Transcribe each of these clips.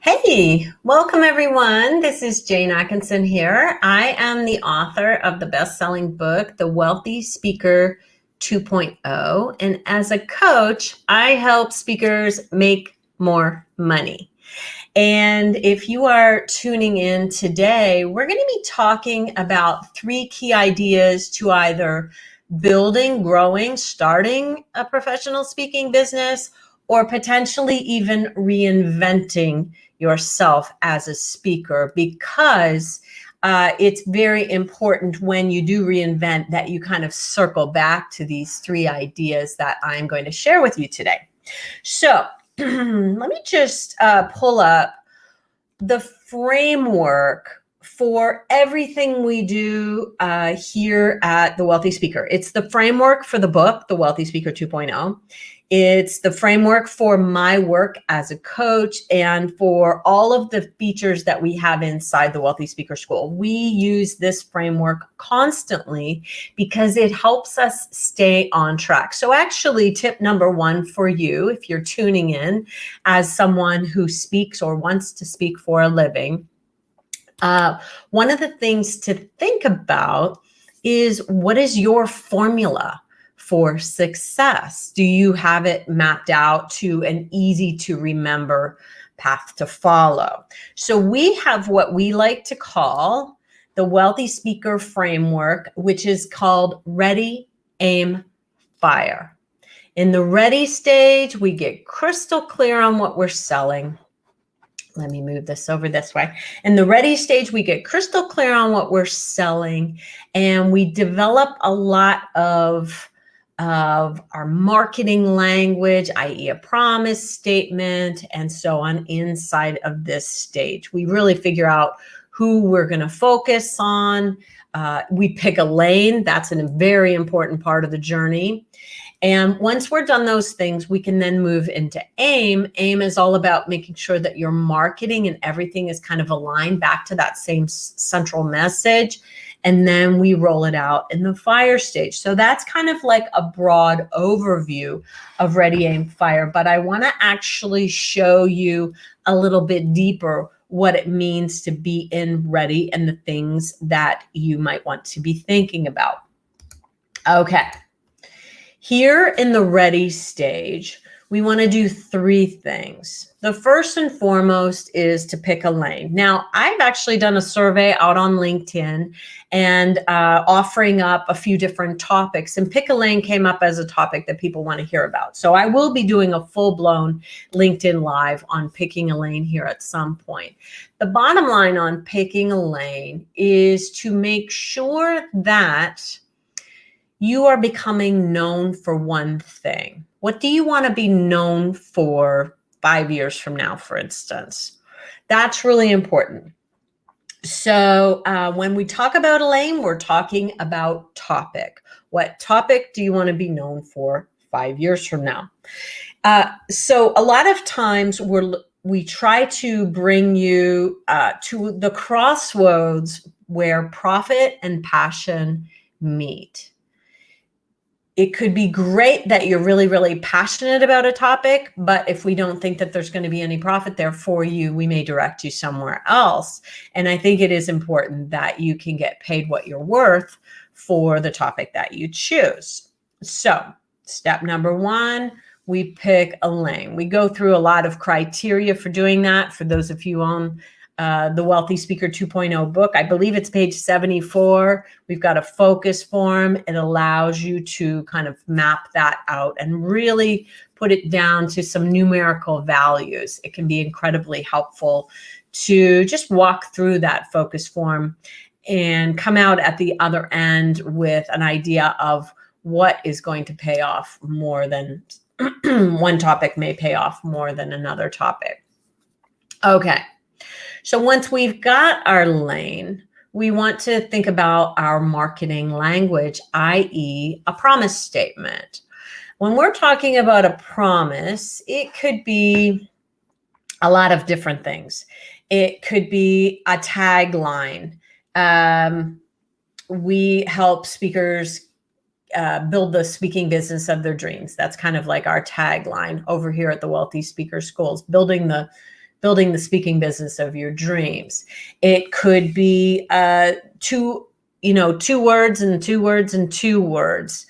Hey, welcome everyone. This is Jane Atkinson here. I am the author of the best-selling book, The Wealthy Speaker 2.0. And as a coach, I help speakers make more money. And if you are tuning in today, we're going to be talking about 3 key ideas to either building, growing, starting a professional speaking business, or potentially even reinventing yourself as a speaker, because it's very important when you do reinvent that you kind of circle back to these 3 ideas that I'm going to share with you today. So let me just pull up the framework for everything we do here at The Wealthy Speaker. It's the framework for the book, The Wealthy Speaker 2.0. It's the framework for my work as a coach and for all of the features that we have inside the Wealthy Speaker School. We use this framework constantly because it helps us stay on track. So actually, tip number 1 for you, if you're tuning in as someone who speaks or wants to speak for a living, one of the things to think about is, what is your formula for success? Do you have it mapped out to an easy to remember path to follow? So we have what we like to call the Wealthy Speaker Framework, which is called Ready, Aim, Fire. In the ready stage, we get crystal clear on what we're selling. Let me move this over this way. In the ready stage, we get crystal clear on what we're selling, and we develop a lot of our marketing language, i.e. a promise statement, and so on inside of this stage. We really figure out who we're going to focus on. We pick a lane. That's a very important part of the journey. And once we're done those things, we can then move into aim. Aim is all about making sure that your marketing and everything is kind of aligned back to that same central message. And then we roll it out in the fire stage. So that's kind of like a broad overview of Ready, Aim, Fire. But I want to actually show you a little bit deeper what it means to be in ready and the things that you might want to be thinking about. Okay. Here in the ready stage, we want to do 3 things. The first and foremost is to pick a lane. Now, I've actually done a survey out on LinkedIn and offering up a few different topics, and pick a lane came up as a topic that people want to hear about. So I will be doing a full-blown LinkedIn Live on picking a lane here at some point. The bottom line on picking a lane is to make sure that you are becoming known for one thing. What do you want to be known for 5 years from now, for instance? That's really important. So when we talk about a lane, we're talking about topic. What topic do you want to be known for 5 years from now? So a lot of times we try to bring you to the crossroads where profit and passion meet. It could be great that you're really, really passionate about a topic, but if we don't think that there's going to be any profit there for you, we may direct you somewhere else. And I think it is important that you can get paid what you're worth for the topic that you choose. So step number 1, we pick a lane. We go through a lot of criteria for doing that. For those of you on the Wealthy Speaker 2.0 book, I believe it's page 74. We've got a focus form. It allows you to kind of map that out and really put it down to some numerical values. It can be incredibly helpful to just walk through that focus form and come out at the other end with an idea of what is going to pay off more than one topic may pay off more than another topic. Okay. So once we've got our lane, we want to think about our marketing language, i.e. a promise statement. When we're talking about a promise, it could be a lot of different things. It could be a tagline. We help speakers build the speaking business of their dreams. That's kind of like our tagline over here at the Wealthy Speaker Schools, building the building the speaking business of your dreams. It could be two words and two words and two words.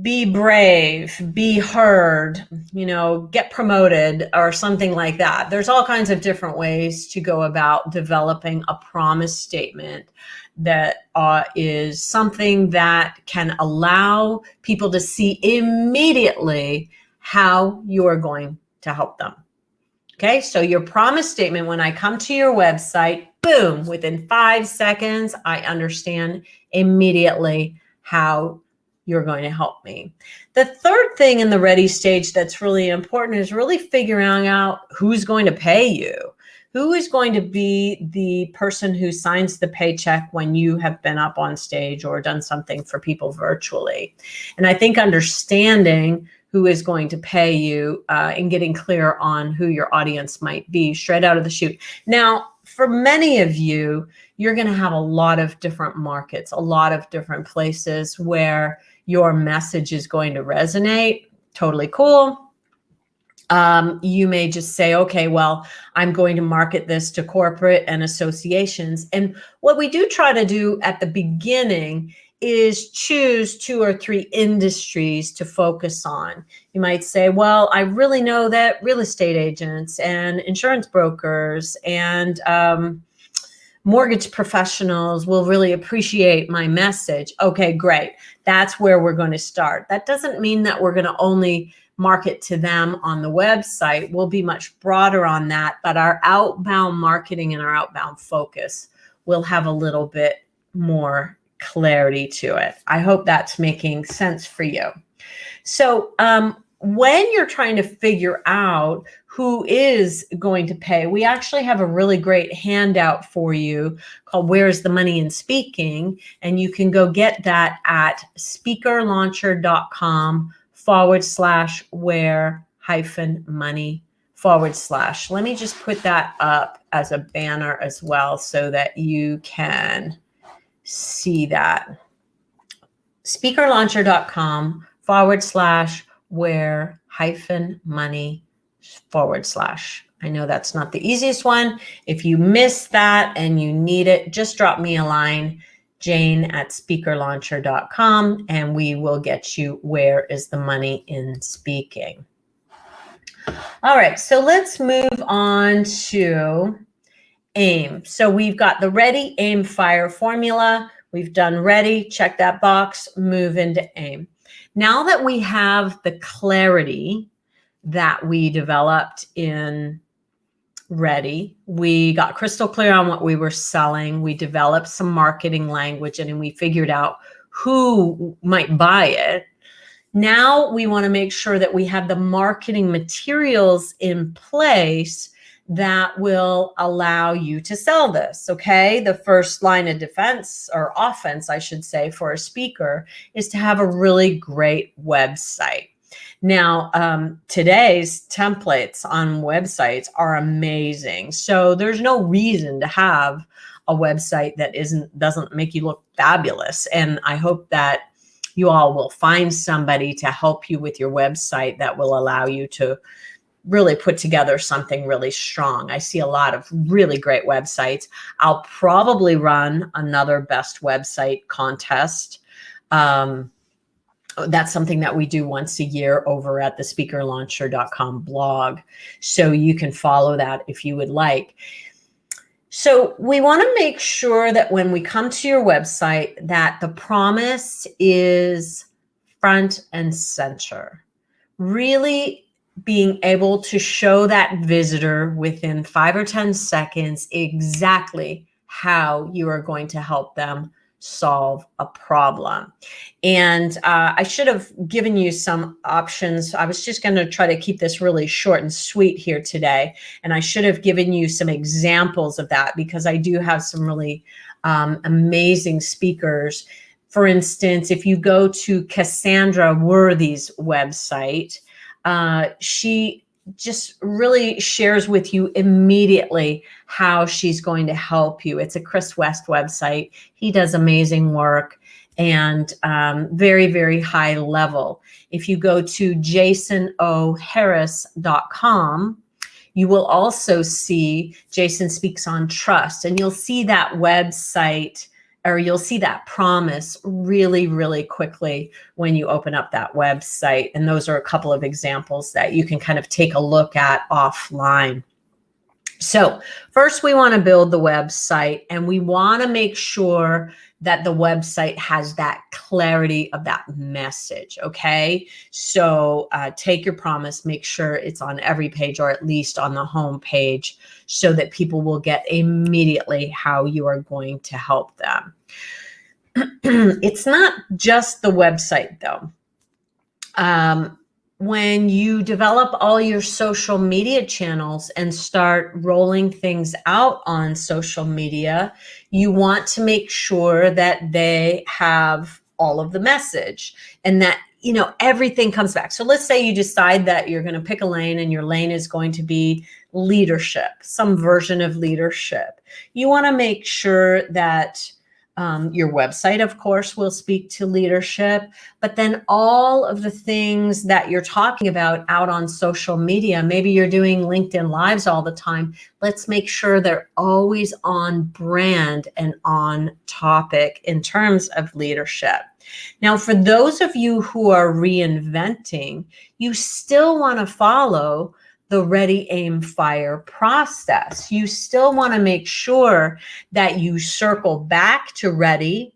Be brave, be heard, get promoted, or something like that. There's all kinds of different ways to go about developing a promise statement that is something that can allow people to see immediately how you are going to help them. Okay, so your promise statement, when I come to your website, boom, within 5 seconds, I understand immediately how you're going to help me. The third thing in the ready stage that's really important is really figuring out who's going to pay you. Who is going to be the person who signs the paycheck when you have been up on stage or done something for people virtually? And I think understanding who is going to pay you and getting clear on who your audience might be straight out of the chute. Now, for many of you, you're going to have a lot of different markets, a lot of different places where your message is going to resonate. Totally cool. You may just say, okay, well, I'm going to market this to corporate and associations. And what we do try to do at the beginning is choose 2 or 3 industries to focus on. You might say, well, I really know that real estate agents and insurance brokers and mortgage professionals will really appreciate my message. Okay, great. That's where we're going to start. That doesn't mean that we're going to only market to them on the website. We'll be much broader on that, but our outbound marketing and our outbound focus will have a little bit more clarity to it. I hope that's making sense for you. So when you're trying to figure out who is going to pay, we actually have a really great handout for you called Where's the Money in Speaking? And you can go get that at speakerlauncher.com/where-money/. Let me just put that up as a banner as well so that you can see that. speakerlauncher.com/where-money/. I know that's not the easiest one. If you miss that and you need it, just drop me a line, Jane@speakerlauncher.com, and we will get you Where is the Money in Speaking. All right, so let's move on to AIM. So we've got the ready, aim, fire formula. We've done ready, check that box, move into AIM. Now that we have the clarity that we developed in ready, we got crystal clear on what we were selling. We developed some marketing language and we figured out who might buy it. Now we want to make sure that we have the marketing materials in place that will allow you to sell this, okay? The first line of defense, or offense, I should say, for a speaker is to have a really great website. Now, today's templates on websites are amazing. So there's no reason to have a website that doesn't make you look fabulous. And I hope that you all will find somebody to help you with your website that will allow you to really put together something really strong. I see a lot of really great websites. I'll probably run another best website contest. That's something that we do once a year over at the speakerlauncher.com blog. So you can follow that if you would like. So we want to make sure that when we come to your website that the promise is front and center. Really being able to show that visitor within 5 or 10 seconds exactly how you are going to help them solve a problem. And I should have given you some options. I was just going to try to keep this really short and sweet here today. And I should have given you some examples of that because I do have some really amazing speakers. For instance, if you go to Cassandra Worthy's website, she just really shares with you immediately how she's going to help you. It's a Chris West website. He does amazing work. and very, very high level. If you go to jasonoharris.com, you will also see Jason Speaks on Trust, and you'll see that website, or you'll see that promise really, really quickly when you open up that website. And those are a couple of examples that you can kind of take a look at offline. So first we want to build the website, and we want to make sure that the website has that clarity of that message. Okay. So take your promise, make sure it's on every page, or at least on the home page, so that people will get immediately how you are going to help them. It's not just the website though. When you develop all your social media channels and start rolling things out on social media, you want to make sure that they have all of the message, and that, you know, everything comes back. So let's say you decide that you're going to pick a lane, and your lane is going to be leadership, some version of leadership. You want to make sure that your website, of course, will speak to leadership, but then all of the things that you're talking about out on social media, maybe you're doing LinkedIn Lives all the time. Let's make sure they're always on brand and on topic in terms of leadership. Now, for those of you who are reinventing, you still want to follow the ready, aim, fire process. You still want to make sure that you circle back to ready,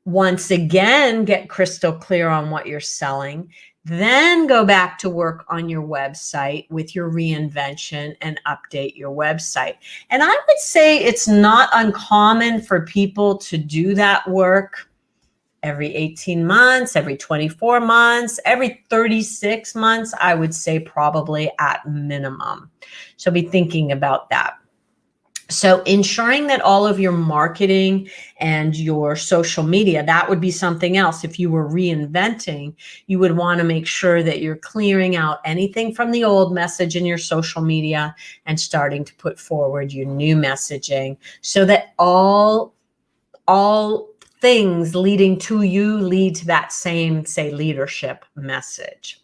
once again, get crystal clear on what you're selling, then go back to work on your website with your reinvention and update your website. And I would say it's not uncommon for people to do that work every 18 months, every 24 months, every 36 months, I would say probably at minimum. So be thinking about that. So ensuring that all of your marketing and your social media, that would be something else. If you were reinventing, you would want to make sure that you're clearing out anything from the old message in your social media and starting to put forward your new messaging, so that all things leading to you lead to that same, say, leadership message.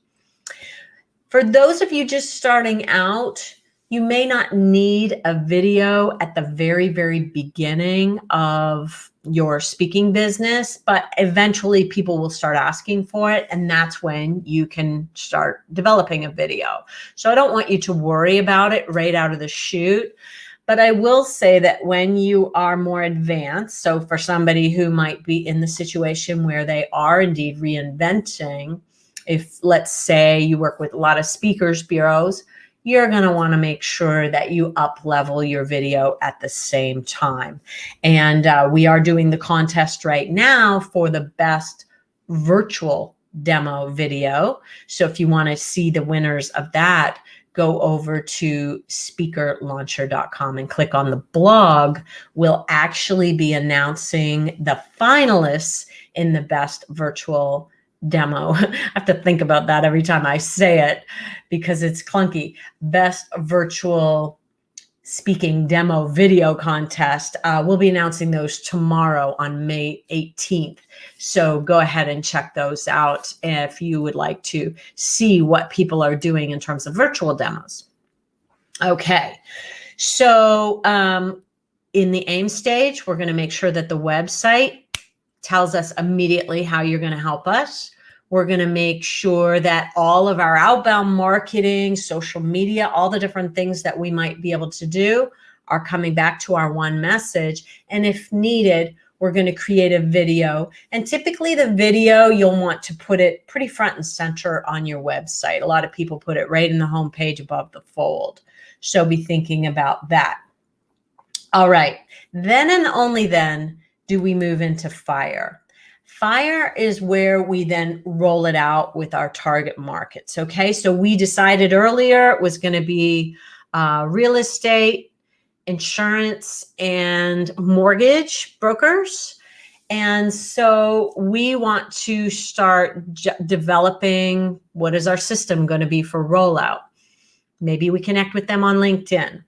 For those of you just starting out, you may not need a video at the very, very beginning of your speaking business, but eventually people will start asking for it, and that's when you can start developing a video. So I don't want you to worry about it right out of the chute. But I will say that when you are more advanced, so for somebody who might be in the situation where they are indeed reinventing, if let's say you work with a lot of speakers bureaus, you're going to want to make sure that you up level your video at the same time. And we are doing the contest right now for the best virtual demo video. So if you want to see the winners of that, go over to speakerlauncher.com and click on the blog. We'll actually be announcing the finalists in the best virtual demo. I have to think about that every time I say it because it's clunky. Best virtual speaking demo video contest. We'll be announcing those tomorrow on May 18th. So go ahead and check those out if you would like to see what people are doing in terms of virtual demos. Okay, so in the AIM stage, we're going to make sure that the website tells us immediately how you're going to help us. We're going to make sure that all of our outbound marketing, social media, all the different things that we might be able to do are coming back to our one message. And if needed, we're going to create a video. And typically the video, you'll want to put it pretty front and center on your website. A lot of people put it right in the home page above the fold. So be thinking about that. All right. Then and only then do we move into fire. Fire is where we then roll it out with our target markets. Okay, so we decided earlier it was going to be real estate, insurance, and mortgage brokers. And so we want to start developing what is our system going to be for rollout. Maybe we connect with them on LinkedIn.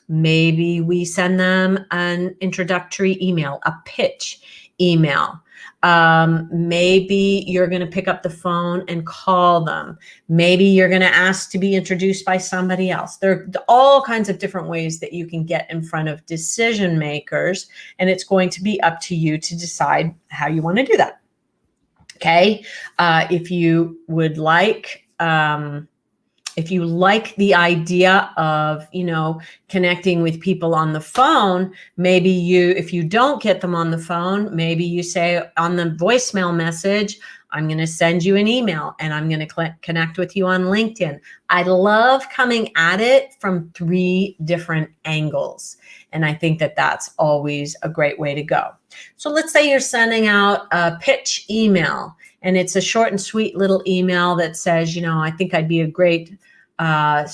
Maybe we send them an introductory email, a pitch email. Maybe you're going to pick up the phone and call them. Maybe you're going to ask to be introduced by somebody else. There are all kinds of different ways that you can get in front of decision makers, and it's going to be up to you to decide how you want to do that. Okay. If you would like, if you like the idea of, connecting with people on the phone, maybe if you don't get them on the phone, maybe you say on the voicemail message, I'm going to send you an email and I'm going to connect with you on LinkedIn. I love coming at it from 3 different angles. And I think that that's always a great way to go. So let's say you're sending out a pitch email, and it's a short and sweet little email that says, I think I'd be a great, I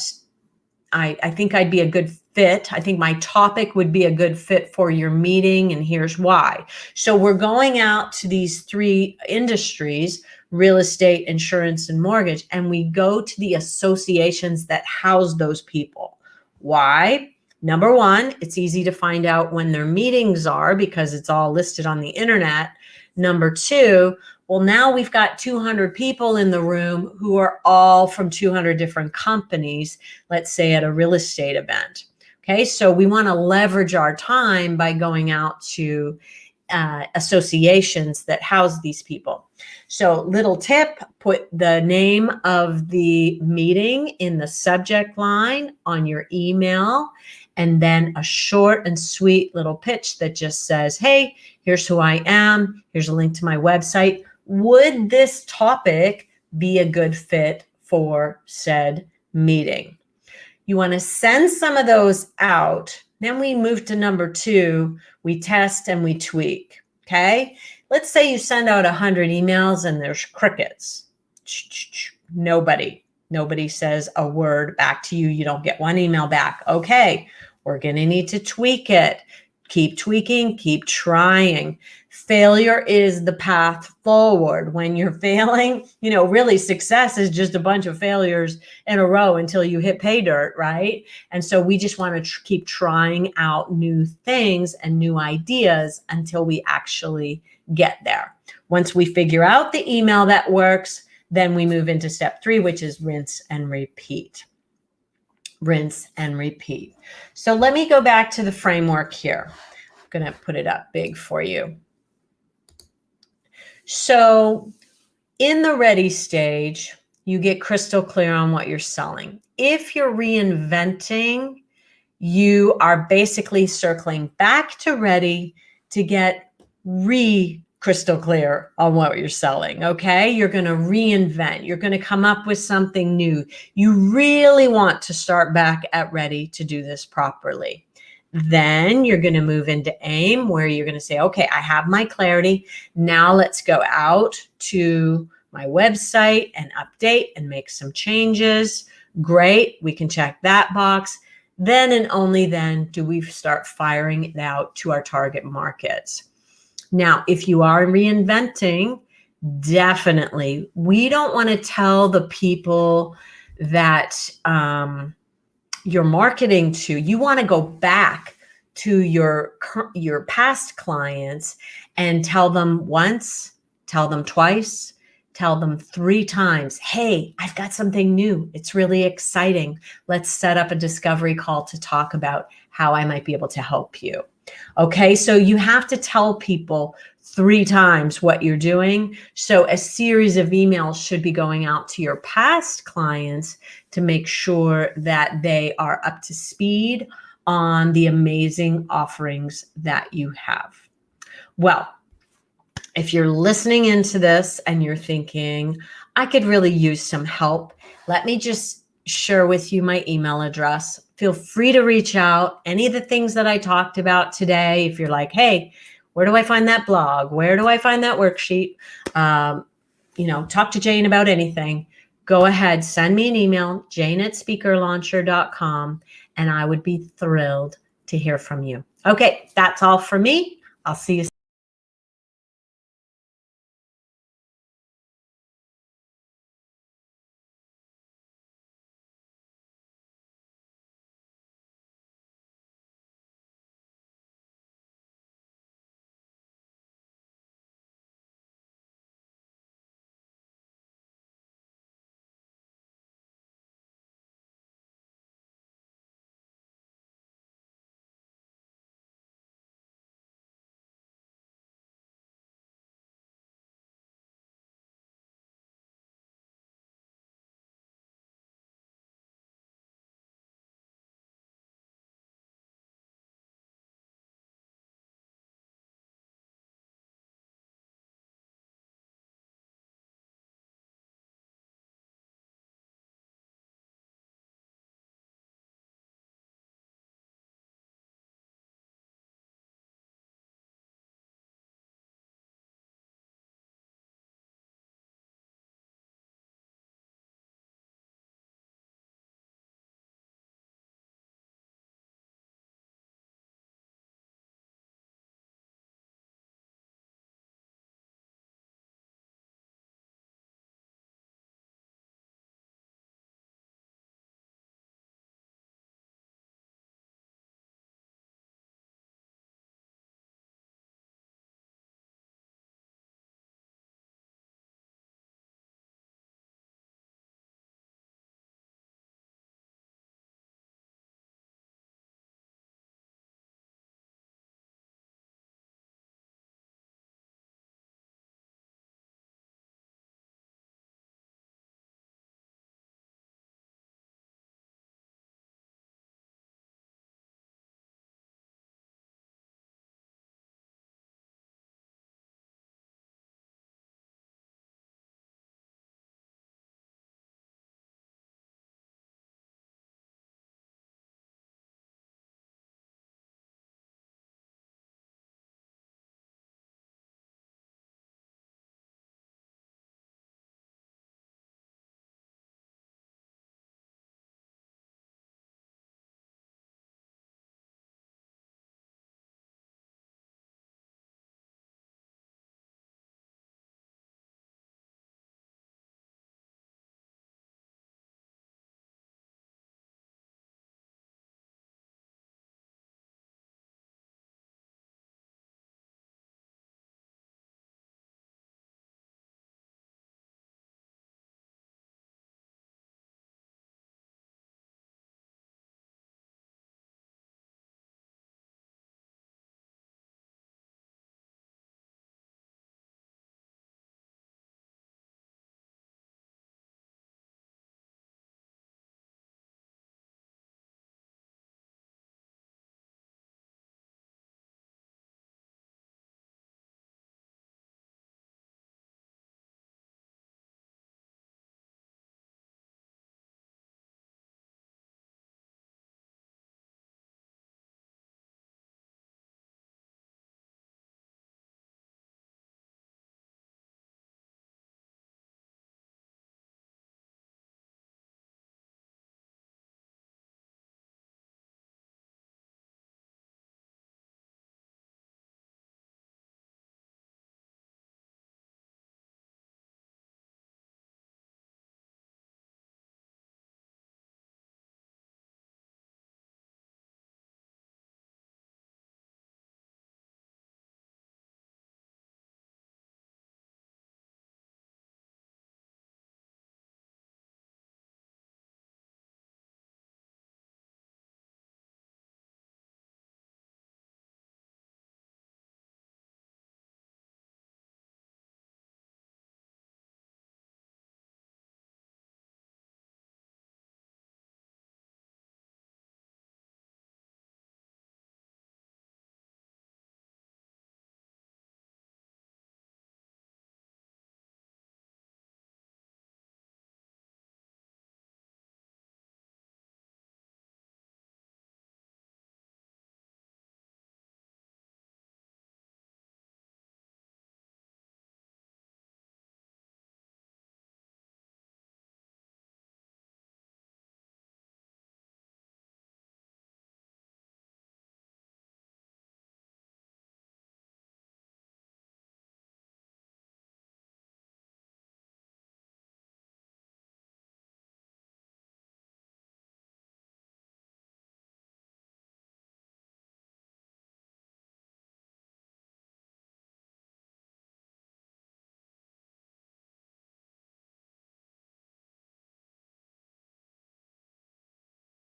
think I'd be a good fit. I think my topic would be a good fit for your meeting, and here's why. So we're going out to these 3 industries, real estate, insurance, and mortgage, and we go to the associations that house those people. Why? Number 1, it's easy to find out when their meetings are because it's all listed on the internet. Number 2, well, now we've got 200 people in the room who are all from 200 different companies, let's say at a real estate event. Okay, so we want to leverage our time by going out to associations that house these people. So little tip, put the name of the meeting in the subject line on your email, and then a short and sweet little pitch that just says, hey, here's who I am. Here's a link to my website. Would this topic be a good fit for said meeting? You want to send some of those out. Then we move to number 2. We test and we tweak. Okay. Let's say you send out 100 emails and there's crickets. Nobody says a word back to you. You don't get 1 email back. Okay. We're going to need to tweak it. Keep tweaking, keep trying. Failure is the path forward. When you're failing, really success is just a bunch of failures in a row until you hit pay dirt, right? And so we just want to keep trying out new things and new ideas until we actually get there. Once we figure out the email that works, then we move into step 3, which is rinse and repeat. Rinse and repeat. So let me go back to the framework here. I'm going to put it up big for you. So in the ready stage, you get crystal clear on what you're selling. If you're reinventing, you are basically circling back to ready to get crystal clear on what you're selling. Okay. You're going to reinvent. You're going to come up with something new. You really want to start back at ready to do this properly. Then you're going to move into aim, where you're going to say, okay, I have my clarity. Now let's go out to my website and update and make some changes. Great. We can check that box. Then and only then do we start firing it out to our target markets. Now, if you are reinventing, definitely, we don't want to tell the people that you're marketing to. You want to go back to your past clients and tell them once, tell them twice, tell them 3 times, hey, I've got something new. It's really exciting. Let's set up a discovery call to talk about how I might be able to help you. Okay, so you have to tell people 3 times what you're doing. So a series of emails should be going out to your past clients to make sure that they are up to speed on the amazing offerings that you have. Well, if you're listening into this and you're thinking, I could really use some help, let me just share with you my email address. Feel free to reach out. Any of the things that I talked about today, if you're like, hey, where do I find that blog? Where do I find that worksheet? Talk to Jane about anything. Go ahead, send me an email, jane@speakerlauncher.com, and I would be thrilled to hear from you. Okay, that's all for me. I'll see you soon.